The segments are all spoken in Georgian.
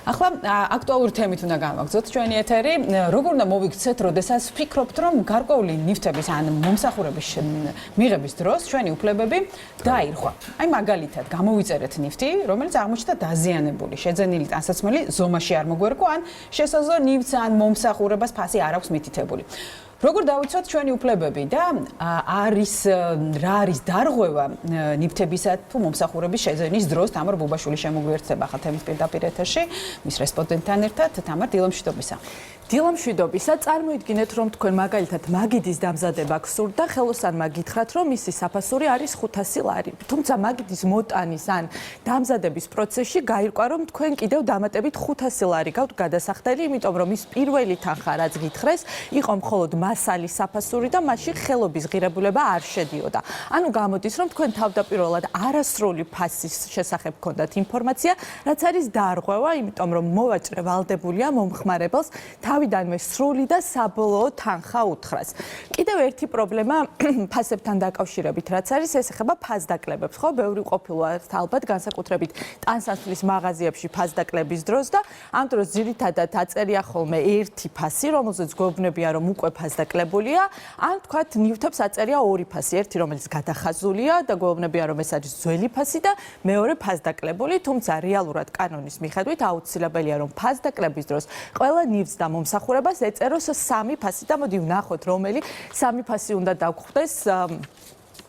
ახლა აქტუალური თემით უნდა გავაგზავნოთ ჩვენი ეთერი. როგორ უნდა მოვიქცეთ, როდესაც ვფიქრობთ, რომ გარკვეული ნივთების ან მომსახურების მიღების დროს ჩვენი უფლებები დაირღვა. აი მაგალითად, გამოვიწერეთ ნივთი, რომელიც აღმოჩნდა დაზიანებული, შეძენილი ტანსაცმელი ზომაში არ მოგვერგო, ან შესაძლო ნივთს ან მომსახურებას ფასი არ აქვს მითითებული. როგორ დავიცვათ ჩვენი უფლებები და რა არის დარღვევა ნივთებისა თუ მომსახურების შეძენის დროს? თამარ ბუბაშვილი შემოგვიერთდება ახლა თემის პირდაპირ ეთერში მის რესპონდენტთან ერთად. თამარ, დილამშვიდობისა. დილამშვიდობისა. წარმოიდგინეთ, რომ თქვენ მაგალითად მაგიდის დამზადება გსურთ და ხელოსანმა გითხრათ, რომ მისი საფასური არის 500 ლარი. თუმცა მაგიდის მოტანის ან დამზადების პროცესში გაირკვა, რომ თქვენ კიდევ დამატებით 500 ლარი გაქვთ გადასახდელი, იმიტომ რომ ის პირველი თანხა რაც გითხრეს, იყო მხოლოდ მასალის საფასური და მასში ხელობის ღირებულება არ შედიოდა. ანუ გამოდის, რომ თქვენ თავდაპირველად არასრული ფასის შესახებ გქონდათ ინფორმაცია, რაც არის დარღვევა, იმიტომ რომ მოვაჭრე ვალდებულია მომხმარებელს თავიდანვე სრული და საბოლოო თანხა უთხრას. კიდევ ერთი პრობლემა ფასებთან დაკავშირებით, რაც არის, ეს ეხება ფასდაკლებებს, ხო? ბევრი ყოფილვართ ალბათ განსაკუთრებით ტანსაცმლის მაღაზიებში ფასდაკლების დროს და ამ დროს ძირითადად აწერია ხოლმე ერთი ფასი, რომელზეც გვეუბნებიან, რომ უკვე ფასდაკლებულია, ან თქვათ ნივთებს აწერია ორი ფასი, ერთი რომელიც გადახაზულია და გვეუბნებიან, რომ ეს არის ძველი ფასი და მეორე ფასდაკლებული, თუმცა რეალურად კანონის მიხედვით აუცილებელია, რომ ფასდაკლების დროს ყველა ნივთს და მომსახურებას ეწეროს სამი ფასი და მოდი ვნახოთ, რომელი სამი ფასი უნდა დაგხვდეს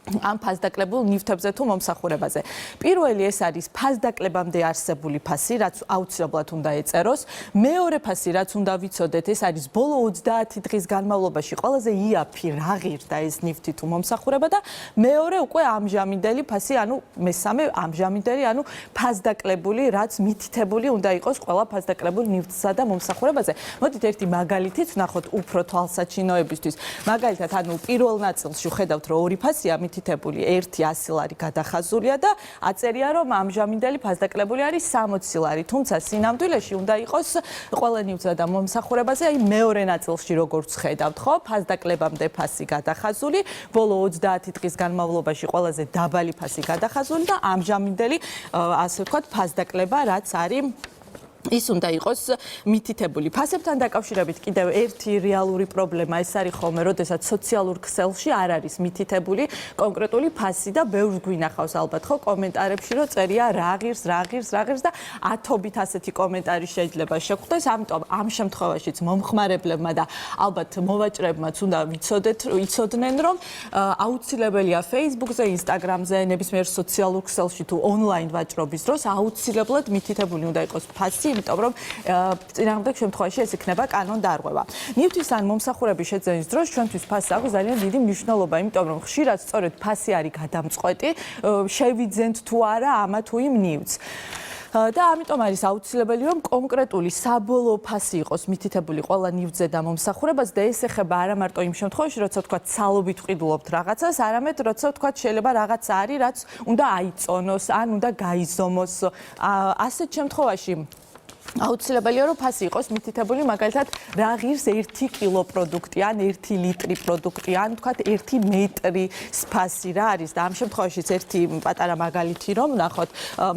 ამ ფასდაკლებულ ნივთებზე თუ მომსახურებაზე. პირველი ეს არის ფასდაკლებამდე არსებული ფასი, რაც აუცილებლად უნდა ეწეროს. მეორე ფასი, რაც უნდა ვიცოდეთ, ეს არის ბოლო 30 დღის განმავლობაში ყველაზე იაფი რა ღირდა ეს ნივთი თუ მომსახურება და მეორე უკვე ამჟამინდელი ფასი, ანუ მესამე ამჟამინდელი, ანუ ფასდაკლებული, რაც მითითებული უნდა იყოს ყველა ფასდაკლებულ ნივთსა და მომსახურებაზე. მოდით ერთი მაგალითიც ვნახოთ უფრო თვალსაჩინოებისთვის. მაგალითად, ანუ პირველ ნაწილში ხედავთ, რომ ორი ფასია მითითებული, ერთი 100 ლარი გადახაზულია და აწერია, რომ ამჟამინდელი ფასდაკლებული არის 60 ლარი. თუმცა სინამდვილეში უნდა იყოს ყველა ნივთსა და მომსახურებაზე, აი მეორე ნაწილში როგორც ხედავთ, ხო? ფასდაკლებამდე ფასი გადახაზული, ბოლო 30 დღის განმავლობაში ყველაზე დაბალი ფასი გადახაზული და ამჟამინდელი, ასე ვთქვათ, ფასდაკლება, რაც არის ის უნდა იყოს მითითებული. ფასებთან დაკავშირებით კიდევ ერთი რეალური პრობლემა ეს არის ხოლმე, როდესაც სოციალურ ქსელში არ არის მითითებული კონკრეტული ფასი და ბევრს გვინახავს ალბათ ხო კომენტარებში, რომ წერია რა ღირს და ათობით ასეთი კომენტარი შეიძლება შეგვხვდეს, ამიტომ ამ შემთხვევაშიც მომხმარებლებმა და ალბათ მოვაჭრებმაც უნდა იცოდნენ, რომ აუცილებელია Facebook-ზე, Instagram-ზე, ნებისმიერ სოციალურ ქსელში თუ ონლაინ ვაჭრობის დროს აუცილებლად მითითებული უნდა იყოს ფასი, იმიტომ რომ წინააღმდეგ შემთხვევაში ეს იქნება კანონდარღვევა. ნივთის ან მომსახურების შეძენის დროს ჩვენთვის ფასს აქვს ძალიან დიდი მნიშვნელობა, იმიტომ რომ ხშირად სწორედ ფასი არის გადამწყვეტი, შევიძენთ თუ არა ამა თუ იმ ნივთს. და ამიტომ არის აუცილებელი, რომ კონკრეტული საბოლოო ფასი იყოს მითითებული ყველა ნივთზე და მომსახურებას და ეს ეხება არა მარტო იმ შემთხვევაში, როცა თქვა ცალობით ვყიდულობთ რაღაცას, არამედ როცა თქვა შეიძლება რაღაცა არის, რაც უნდა აიწონოს, ან უნდა გაიზომოს. ასეთ შემთხვევაში აუცილებელია, რომ ფასი იყოს მითითებული, მაგალითად, რა ღირს 1 კილო პროდუქტი, ან 1 ლიტრი პროდუქტი, ან თქვათ 1 მეტრი ფასი რა არის და ამ შემთხვევაშიც ერთი პატარა მაგალითი რომ ნახოთ,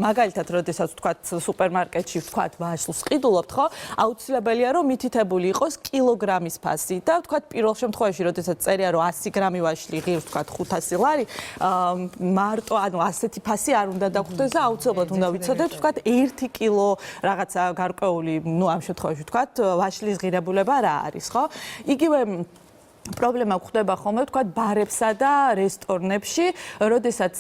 მაგალითად, როდესაც თქვათ სუპერმარკეტში თქვათ ვაშლს ყიდულობთ, ხო? აუცილებელია, რომ მითითებული იყოს კილოგრამის ფასი და თქვათ პირველ შემთხვევაში, როდესაც წერია, რომ 100 გრამი ვაშლი ღირს თქვათ 500 ლარი, მარტო ანუ ასეთი ფასი არ უნდა დაგხვდეს და აუცილებლად უნდა ვიცოდეთ, თქვათ 1 კილო რაღაცა გარკვეული, ამ შემთხვევაში ვთქვათ, ვაშლის ღირებულება რა არის, ხო? იგივე პრობლემა გვხდება ხოლმე, ვთქვათ, ბარებსა და რესტორნებში, როდესაც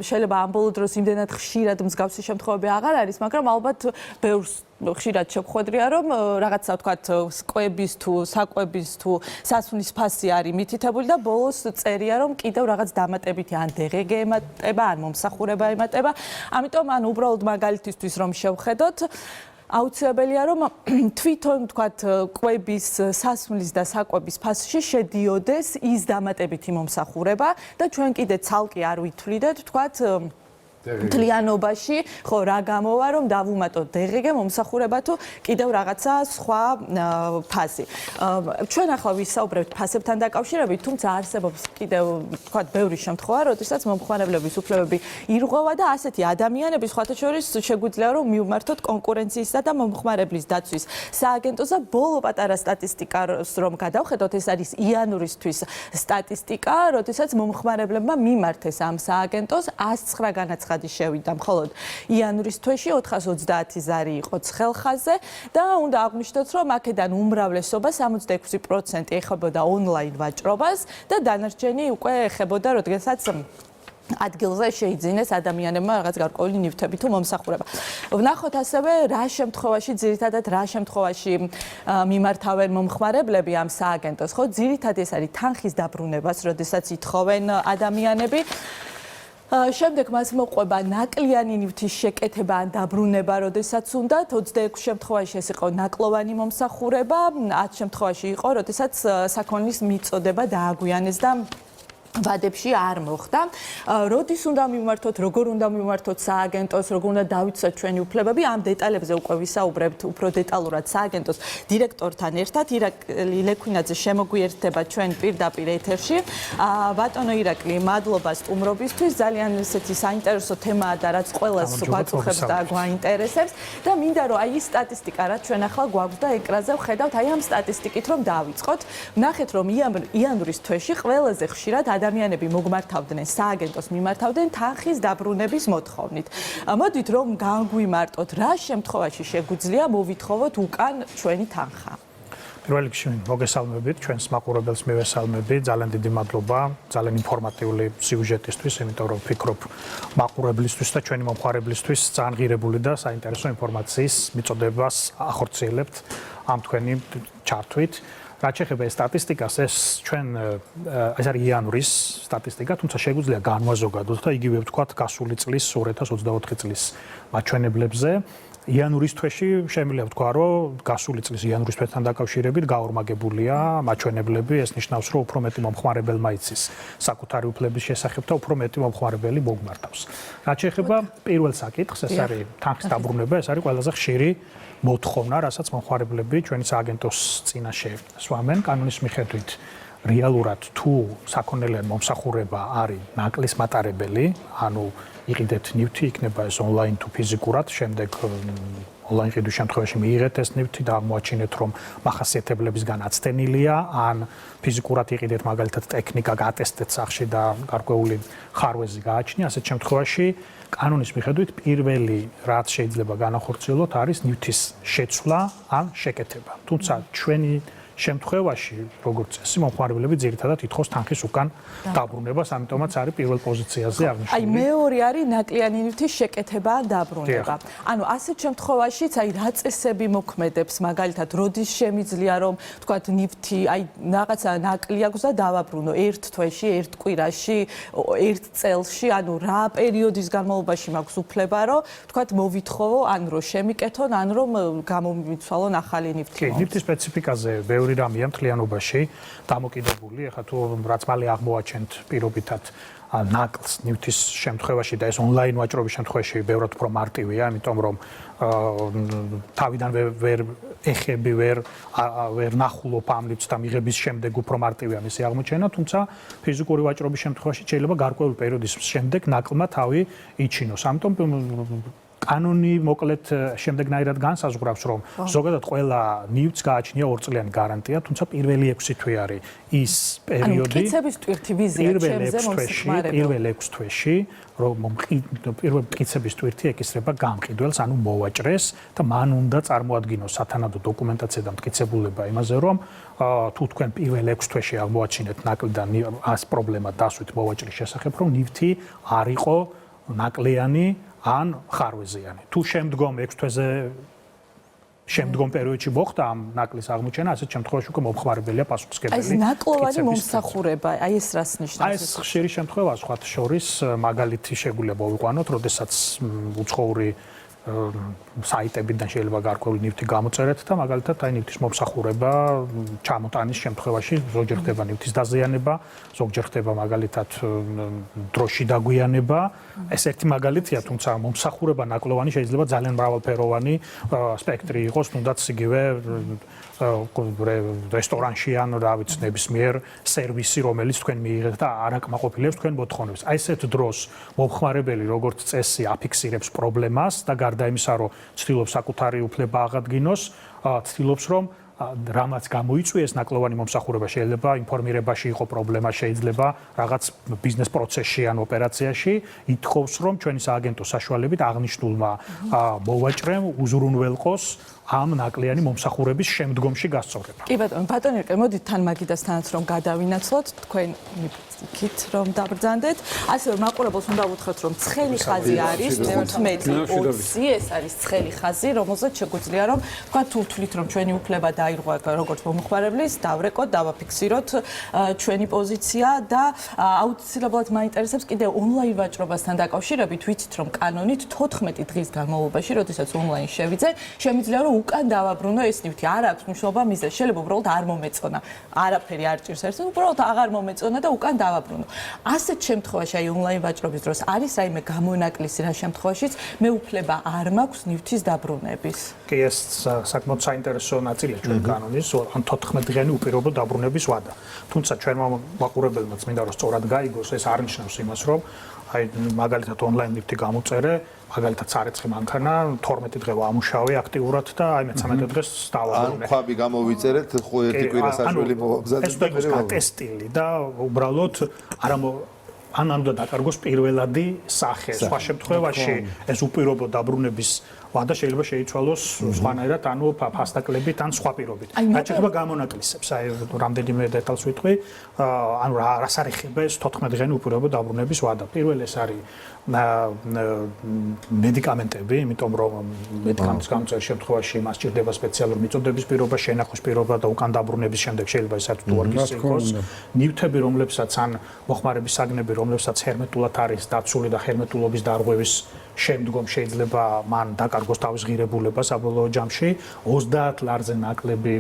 შეიძლება ამ ბოლო დროს იმდენად ხშირად მსგავსი შემთხვევები აღარ არის, მაგრამ ალბათ ბევრს ხშირად შეგვხვედრია, რომ რაღაცა ვთქვათ, სკვების თუ საკვების თუ სასმლის ფასი არის მითითებული და ბოლოს წერია, რომ კიდევ რაღაც დამატებითი ან DGG ემატება, ან მომსახურება ემატება. ამიტომ ან უბრალოდ მაგალითისთვის რომ შევხედოთ, აუცილებელია, რომ თვითონ თქვათ კვების, სასმლის და საკვების ფასში შედიოდეს ის დამატებითი მომსახურება და ჩვენ კიდე ცალკე არ ვითვლიდეთ, თქვათ მთლიანობაში ხო რა გამოვა რომ დავუმატოთ დღგ მომსახურება თუ კიდევ რაღაცა სხვა ფაზი. ჩვენ ახლა ვისაუბრებთ ფასებთან დაკავშირებით, თუმცა არსებობს კიდევ თქვა ბევრი შემთხვევა, როდესაც მომხმარებლების უფლებები ირღვევა და ასეთი ადამიანები სხვათა შორის შეგვიძლია რომ მივმართოთ კონკურენციისა და მომხმარებლის დაცვის სააგენტოს და ბოლო პატარა სტატისტიკას რომ გადავხედოთ, ეს არის იანვრისთვის სტატისტიკა, როდესაც მომხმარებლებმა მიმართეს ამ სააგენტოს 109 განაცხადი შევიდა მხოლოდ იანვრის თვეში 430 ზარი იყო ცხელხაზე და უნდა აღვნიშნოთ რომ აქედან უმრავლესობა 66% ეხებოდა ონლაინ ვაჭრობას და დანარჩენი უკვე ეხებოდა როდესაც ადგილზე შეიძინეს ადამიანებმა რაღაც გარკვეული ნივთები თუ მომსახურება. ვნახოთ ასევე რა შემთხვევაში ძირითადად რა შემთხვევაში მიმართავენ მომხმარებლები ამ სააგენტოს, ხო? ძირითადად ეს არის თანხის დაბრუნებას, როდესაც ითხოვენ ადამიანები. შემდეგ მას მოყვება ნაკლიანი ნივთის შეკეთება ან დაბრუნება, როდესაც უნდათ 26 შემთხვევაში ეს იყო ნაკლოვანი მომსახურება, 10 შემთხვევაში იყო, როდესაც საქონლის მიწოდება დააგვიანეს და ვადებში არ მოხდა. როდის უნდა მიმართოთ, როგორ უნდა მიმართოთ სააგენტოს, როგორ უნდა დავიცვათ ჩვენი უფლებები, ამ დეტალებზე უკვე ვისაუბრებთ უფრო დეტალურად სააგენტოს დირექტორთან ერთად. ირაკლი ლექვინაძე შემოგვიერთდება ჩვენ პირდაპირ ეთერში. ბატონო ირაკლი, მადლობა სტუმრობისთვის. ძალიან ესეთი საინტერესო თემაა და რაც ყველას გვაწუხებს და გვაინტერესებს და მინდა რომ აი ეს სტატისტიკა რაც ჩვენ ახლა გვაქვს და ეკრანზე ვხედავთ, აი ამ სტატისტიკით რომ დავიწყოთ. ვნახეთ რომ იანვრის თვეში ყველაზე ხშირად ადამიანები მოგმართავდნენ სააგენტოს მიმართავდნენ თანხის დაბრუნების მოთხოვნით. მოდით რომ განგვიმარტოთ, რა შემთხვევაში შეგვიძლია მოვითხოვოთ უკან ჩვენი თანხა. პირველ რიგში მოგესალმებით, ჩვენს მაყურებელს მივესალმები, ძალიან დიდი მადლობა, ძალიან ინფორმატიული სიუჟეტისთვის, იმიტომ რომ ვფიქრობ მაყურებლისთვის და ჩვენი მომხმარებლისთვის ძალიან ღირებული და საინტერესო ინფორმაციის მიწოდებას ახორციელებთ ამ თქვენი ჩართვით. რაც შეეხება სტატისტიკას, ეს არის იანვრის სტატისტიკა, თუმცა შეგვიძლია განვაზოგადოთ და იგივე ვთქვათ გასული წლის 2024 წლის მაჩვენებლებზე. იანვრის თვეში შემიძლია ვთქვა, რომ გასული წლის იანვრის თვესთან დაკავშირებით გაორმაგებულია მაჩვენებლები, ეს ნიშნავს, რომ უფრო მეტი მომხმარებელმა იცის საკუთარი უფლების შესახებ და უფრო მეტი მომხმარებელი მოგმართავს. რაც შეეხება პირველ საკითხს, ეს არის თანხის დაბრუნება, ეს არის ყველაზე ხშირი მოთხოვნა, რასაც მომხმარებლები ჩვენი სააგენტოს წინაშე სვამენ. კანონის მიხედვით რეალურად თუ საქონელიან მომსახურება არის ნაკლის მატარებელი, ანუ იყიდეთ ნივთი, იქნება ეს ონლაინ თუ ფიზიკურად, შემდეგ ონლაინ ყიდვის შემთხვევაში მიიღეთ ეს ნივთი და აღმოაჩინეთ, რომ მახასიათებლებისგან აცდენილია, ან ფიზიკურად იყიდეთ, მაგალითად ტექნიკა გაატესტეთ სახში და გარკვეული ხარვეზი გააჩნია, ასეთ შემთხვევაში კანონის მიხედვით პირველი რაც შეიძლება განახორციელოთ არის ნივთის შეცვლა ან შეკეთება. თუმცა ჩვენი შემთხვევაში, როგორც წესი, მომხმარებლები ძირითადად ითხოვს თანხის უკან დაბრუნებას, ამიტომაც არის პირველ პოზიციაზე აღნიშნული. აი მეორე არის ნაკლიანი ნივთის შეკეთება ან დაბრუნება. ანუ ასეთ შემთხვევაშიც აი რა წესები მოქმედებს, მაგალითად, როდის შემიძლია რომ თქვათ ნივთი აი რაღაცა ნაკლი აქვს და დავაბრუნო ერთ თვეში, ერთ კვირაში, ერთ წელში, ანუ რა პერიოდის განმავლობაში მაქვს უფლება რომ თქვათ მოვითხოვო, ან რომ შემიკეთონ, ან რომ გამომიცვალონ ახალი ნივთი. ნივთის სპეციფიკაზე ბევრი რამეა მთლიანობაში დამოკიდებული, ეხლა თუ რაც მალე აღმოაჩენთ პირობითად ნაკლს ნივთის შემთხვევაში და ეს ონლაინ ვაჭრობის შემთხვევაში ბევრად უფრო მარტივია, იმიტომ რომ თავიდან ვერ ეხები, ვერ ნახულობ ამ ნივთს და მიღების შემდეგ უფრო მარტივია მისი აღმოჩენა, თუმცა ფიზიკური ვაჭრობის შემთხვევაში შეიძლება გარკვეული პერიოდის შემდეგ ნაკლმა თავი იჩინოს. ამიტომ კანონი მოკლედ შემდეგნაირად განსაზღვრავს, რომ ზოგადად ყველა ნივთს გააჩნია 2 წლიანი გარანტია, თუმცა პირველი 6 თვე არის ის პერიოდი. მტკიცების ტვირთი ვიზია ჩემზე მომსახურებელს. პირველ 6 თვეში, რომ პირველ მტკიცების ტვირთი ეკისრება გამყიდველს, ანუ მოვაჭრეს და მან უნდა წარმოადგინოს სათანადო დოკუმენტაცია და მტკიცებულება იმაზე, რომ თუ თქვენ პირველ 6 თვეში აღმოაჩინეთ ნაკლიდან ას პრობლემა დასვით მოვაჭრის შესახებ, რომ ნივთი არ იყო ნაკლიანი ან ხარვეზიანი. თუ შემდგომ 6 თვეზე შემდგომ პერიოდში მოხდა ამ ნაკლის აღმოჩენა, ასეთ შემთხვევაში უკვე მომხმარებელია პასუხისმგებელი. აი ეს ნაკლოვანი მომსახურება, აი ეს რას ნიშნავს? აი ეს ხშირი შემთხვევაა, სხვათა შორის მაგალითი შეგვიძლია მოვიყვანოთ, როდესაც უცხოური საიტებიდან შეიძლება გარკვეული ნივთი გამოწერეთ და მაგალითად აი ნივთის მომსახურება ჩამოტანის შემთხვევაში ზოგჯერ ხდება ნივთის დაზიანება, ზოგჯერ ხდება მაგალითად დროში დაგვიანება. ეს ერთი მაგალითია, თუმცა მომსახურება ნაკლოვანი შეიძლება ძალიან მრავალფეროვანი სპექტრი იყოს, თუნდაც იგივე რესტორანში ან რა ვიცი ნებისმიერ სერვისი, რომელიც თქვენ მიიღეთ და არ აკმაყოფილებს თქვენ მოთხოვნებს. აი ესეთ დროს მომხმარებელი როგორც წესი აფიქსირებს პრობლემას და გარდა იმისა, რომ ცდილობს საკუთარი უფლება აღადგინოს, ცდილობს რომ რამაც გამოიწვიეს ნაკლოვანი მომსახურება, შეიძლება ინფორმირებაში იყო პრობლემა, შეიძლება რაღაც ბიზნეს პროცესში ან ოპერაციაში, ითხოვს რომ ჩვენი სააგენტო საშუალებით აღნიშნულმა მოვაჭრემ უზრუნველყოს ამ ნაკლიანი მომსახურების შემდგომში გასწორება. კი ბატონო ერკე, მოდით თან მაგიდასთანაც რომ გადავინაცვლოთ, თქვენ იქით რომ დაბრძანდეთ, ასევე მაყურებელს უნდა ვუთხრათ რომ ცხელი ხაზი არის 15-20, ეს არის ცხელი ხაზი, რომელზეც შეგვიძლია რომ თქვა თუ თვლით რომ ჩვენი უფლება დაირღვა როგორც მომხმარებლის, დავრეკოთ, დავაფიქსიროთ ჩვენი პოზიცია და აუცილებლად მაინტერესებს კიდე ონლაინ ვაჭრობასთან დაკავშირებით, ვიცით რომ კანონით 14 დღის განმავლობაში, როდესაც ონლაინ შევიძე, შემიძლია რომ უკან დავაბრუნო ეს ნივთი. არ აქვს მნიშვნელობა მიზეზი, შეიძლება უბრალოდ არ მომეწონა. არაფერი არ ჭირს ერთს, უბრალოდ აღარ მომეწონა და უკან დავაბრუნო. ასეთ შემთხვევაში აი ონლაინ ვაჭრობის დროს არის რაიმე გამონაკლისი რა შემთხვევაშიც მე უფლება არ მაქვს ნივთის დაბრუნების. კი, ეს საკმაოდ საინტერესო ნაწილია ჩვენ კანონის, ან 14 დღიანი უპირობო დაბრუნების ვადა. თუმცა ჩვენმა მაყურებელმა წმინდა რომ სწორად გაიგოს, ეს არ ნიშნავს იმას, რომ აი მაგალითად ონლაინ ნივთი გამოწერე, მაგალითად სარეცხი მანქანა 12 დღე ვამუშავე აქტიურად და აი მე 13 დღეს დავაბრუნე. ან ხვაბი გამოვიწერეთ, ერთი კვირა საშველი მოვაგზავნეთ. ეს თქვენ გატესტილი და უბრალოდ არა ან უნდა დაკარგოს პირველადი სახე. სხვა შემთხვევაში ეს უპირობო დაბრუნების ვადა შეიძლება შეიცვალოს სხვანაირად, ანუ ფასდაკლებით ან სხვა პირობით. რაც შეეხება გამონაკლისებს, აი რამდენიმე დეტალს ვიტყვი, ანუ რას არიხება ეს 14 დღიანი უპირობო დაბრუნების ვადა. პირველი ეს არის მედიკამენტები, იმიტომ რომ მედიკამენტის გამოწერის შემთხვევაში მას ჭირდება სპეციალური მიწოდების პირობა, შენახვის პირობა და უკან დაბრუნების შემდეგ შეიძლება ისეთ თუ არ გისცემოს. ნივთები, რომლებსაც ან მოხმარების საგნები, რომლებსაც ჰერმეტულად არის დაცული და ჰერმეტულობის დარღვევის შემდგომ შეიძლება მან დაკარგოს თავის ღირებულება საბოლოო ჯამში 30 ლარზე ნაკლები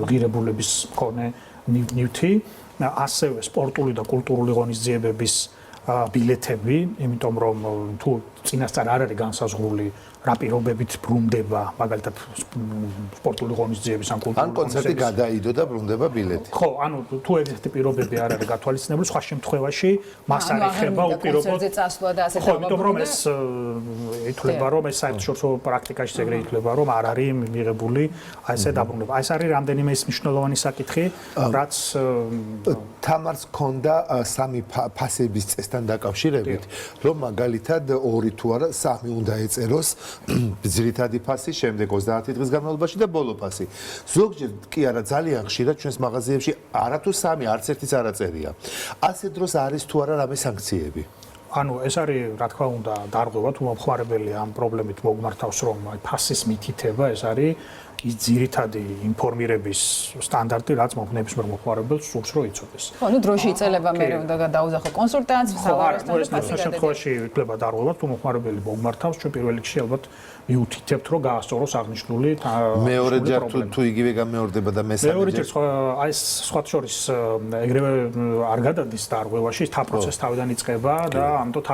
ღირებულების მქონე ნივთი, ასევე სპორტული და კულტურული ღონისძიებების ბილეთები, იმიტომ რომ თუ წინასწარ არ არის განსაზღვრული რა პირობებით ბრუნდება, მაგალითად სპორტული ღონისძიების ან კულტურული კონცერტი გადაიდო და ბრუნდება ბილეთი. ხო, ანუ თუ ეგეთი პირობები არ არის გათვალისწინებული, სხვა შემთხვევაში მას არ ეხება უპირობო კონცერტზე წასვლა და ასე ხო, იმიტომ რომ ეს ითვლება, რომ ეს საერთაშორისო პრაქტიკაში ეგრე ითვლება, რომ არ არის მიღებული აი ესე დაბრუნება. ეს არის რამდენიმე ის მნიშვნელოვანი საკითხი, რაც თამარს ქონდა სამი ფასების წესთან დაკავშირებით, რომ მაგალითად 2 თუ არა 3 უნდა ეწეროს ძირითადი ფასი, შემდეგ 30 დღის განმავლობაში და ბოლო ფასი. ზოგჯერ კი არა, ძალიან ხშირად ჩვენს მაღაზიებში არა თუ 3, არც ერთიც არ აწერია. ასეთ დროს არის თუ არა რამე სანქციები? ანუ ეს არის, რა თქმა უნდა, დარღვევა, თუ მომხმარებელი ამ პრობლემით მოგმართავს, რომ ფასის მითითება, ეს არის ის ძირითადი ინფორმირების სტანდარტი, რაც ნებისმიერ მომხმარებელს სურს რომ იცოდეს. ხო, ნუ დროში იწელება მე უნდა დაუზახო კონსულტანტს, სავარაუდოდ ეს შემთხვევაში იქნება დარღვევა, თუ მომხმარებელი მოგმართავს, ჩვენ პირველ რიგში ალბათ მიუთითებთ, რომ გაასწოროს აღნიშნული მეორეჯერ თუ იგივე გამეორდება და მესამეჯერ აი ეს სხვა შორის ეგრევე არ გადადის დარღვევაში, ეს პროცესი თავიდან იწყება და ამიტომ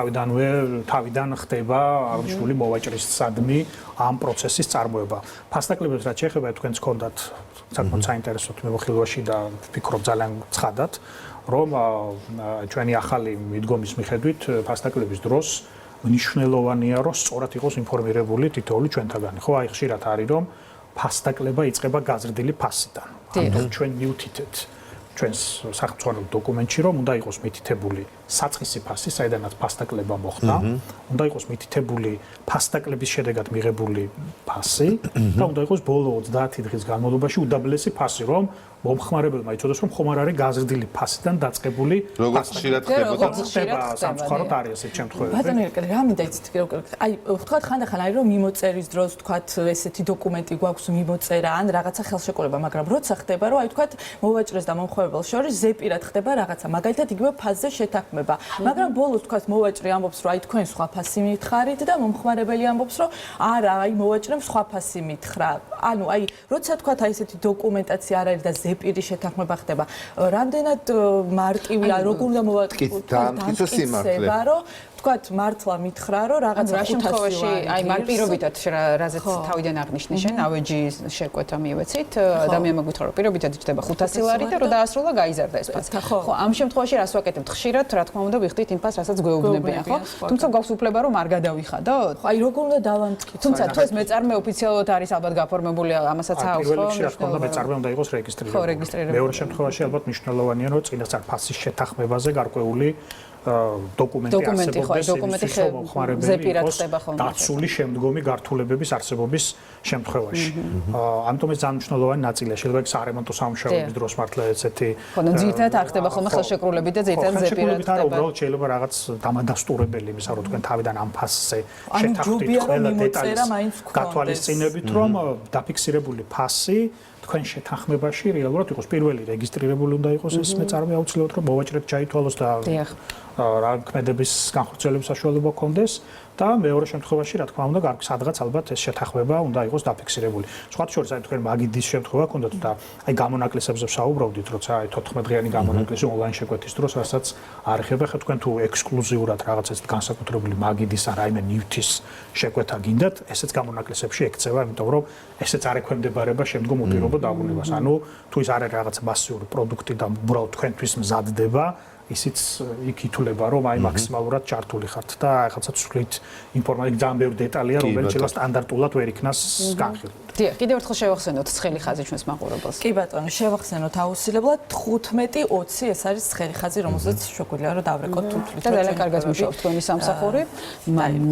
თავიდან ხდება აღნიშნული მოვაჭრის სადმი ამ პროცესის წარმოება. ფასდაკლებებს რაც შეეხება თქვენს კონდათ საკმაოდ საინტერესო მიმოხილვაში და ვფიქრობ ძალიან ცხადად, რომ ჩვენი ახალი მიდგომის მიხედვით ფასდაკლების დროს მნიშვნელოვანია, რომ სწორად იყოს ინფორმირებული თითოეული ჩვენთაგანი. ხო, აი ხშირად არის, რომ ფასდაკლება იწყება გაზრდილი ფასიდან. ამიტომ ჩვენ მივთითეთ ჩვენს სახელმწიფო დოკუმენტში, რომ უნდა იყოს მითითებული საწყისი ფასი, საიდანაც ფასდაკლება მოხდა, უნდა იყოს მითითებული ფასდაკლების შედეგად მიღებული ფასი და უნდა იყოს ბოლო 30 დღის განმავლობაში უდაბლესი ფასი, რომ მომხმარებელმა იცოდეს, რომ ხომ არ არის გაზრდილი ფასიდან დაწყებული როგორც ხშირად ხდებოდა სამწუხაროდ არის ესეთ შემთხვევები. ბატონო ერკე, რა მინდა იცით აი ვთქვათ ხანდახან არის რომ მიმოწერის დროს ვთქვათ ესეთი დოკუმენტი გვაქვს მიმოწერა ან რაღაცა ხელშეკრულება, მაგრამ როცა ხდება რომ აი ვთქვათ მოვაჭრეს და მომხმარებელს შორის ზეპირად ხდება რაღაცა, მაგალითად იგივე ფასზე შეთანხმება შეთანხმება. მაგრამ ბოლოს თქვა მოვაჭრე ამბობს, რომ აი თქვენ სხვა ფასი მითხარით და მომხმარებელი ამბობს, რომ არა, აი მოვაჭრემ სხვა ფასი მითხრა. ანუ აი როცა თქვა აი ესეთი დოკუმენტაცია არ არის და ზეპირი შეთანხმება ხდება, რამდენად მარტივია, როგორ უნდა დამტკიცება, რომ თქვათ მართლა მითხრა, რომ რაღაცა 500 ლარი. აი მაგ პირობითად რაზეც თავიდან აღნიშნე შენ, ავეჯის შეკვეთა მივეცით, ადამიანი მოგვითხრა, რომ პირობითად იჭდება 500 ლარი და რომ დაასრულა გაიზარდა ეს ფასი. ხო, ამ შემთხვევაში რას ვაკეთებთ? ხშირად, რა თქმა უნდა, ვიხდით იმ ფასს, რასაც გვეუბნებიან, ხო? თუმცა გვაქვს უფლება, რომ არ გადავიხადოთ. აი როგორ უნდა დავამტკიცო? თუმცა თუ ეს მეწარმე ოფიციალურად არის ალბათ გაფორმებული, ამასაც აქვს, ხო? პირველ რიგში რა თქმა უნდა მეწარმე უნდა იყოს რეგისტრირებული. ხო, რეგისტრირებული. მეორე შემთხვევაში ალბათ მნიშვნელოვანია, რომ წინასწარ ფასის შეთანხმებაზე გარკვეული დოკუმენტი არსებობს, დოკუმენტი ზეპირად ხდება ხოლმე. დაცული შემდგომი გართულებების არსებობის შემთხვევაში. ამიტომ ეს ძალიან მნიშვნელოვანი ნაწილია. შეიძლება ეს არემონტო სამუშაოების დროს მართლა ესეთი ხო, ძირითადად არ ხდება ხოლმე ხელშეკრულებით და ძირითადად ზეპირად ხდება. უბრალოდ შეიძლება რაღაც დამადასტურებელი იმისა, რომ თქვენ თავიდან ამ ფასზე შეთანხმდით ყველა დეტალის გათვალისწინებით, რომ დაფიქსირებული ფასი თქვენ შეთანხმებაში რეალურად იყოს პირველი რეგისტრირებული უნდა იყოს ეს მეწარმე აუცილებლად რომ მოვაჭრეთ ჩაითვალოს და რა ქმედების განხორციელების საშუალება გქონდეს და მეორე შემთხვევაში რა თქმა უნდა სადღაც ალბათ ეს შეთანხმება უნდა იყოს დაფიქსირებული. სხვა შორის აი თქვენ მაგიდის შემთხვევა გქონდათ და აი გამონაკლისებზე ვსაუბრობდით, როცა აი 14 დღიანი გამონაკლისი ონლაინ შეკვეთის დროს, რასაც არ ეხება ხა თქვენ თუ ექსკლუზიურად რაღაც ეს განსაკუთრებული მაგიდის ან რაიმე ნივთის შეკვეთა გინდათ, ესეც გამონაკლისებში ექცევა, იმიტომ რომ ესეც არ ექვემდებარება შემდგომ უპირობო დაბრუნებას. ანუ თუ ის არ არის რაღაც მასიური პროდუქტი და უბრალოდ თქვენთვის მზადდება ისიც იქ ითვლება, რომ აი მაქსიმალურად ჩართული ხართ და ახალაც ვსვლით ინფორმაცია ძალიან ბევრი დეტალია, რომელიც შეიძლება სტანდარტულად ვერ იქნას განხილული. დიახ, კიდევ ერთხელ შევახსენოთ ცხელი ხაზი ჩვენს მაყურებელს. კი ბატონო, შევახსენოთ აუცილებლად 15-20 ეს არის ცხელი ხაზი, რომელზეც შეგვიძლია რომ დავრეკოთ თვითონ. და ძალიან კარგად მუშაობს თქვენი სამსახური.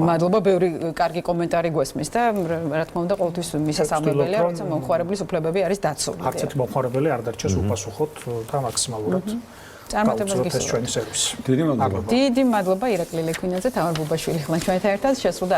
მადლობა, ბევრი კარგი კომენტარი გვესმის და რა თქმა უნდა, ყოველთვის მისასალმებელია, როცა მომხმარებლის უფლებები არის დაცული. არც ერთი მომხმარებელი არ დარჩეს უპასუხოთ და მაქსიმალურად წარმატებას გისურვებთ. ჩვენი სერვისი. დიდი მადლობა ირაკლი ლექვინაძე, თამარ ბუბაშვილი ხმა ჩვენთან ერთად შესრულდა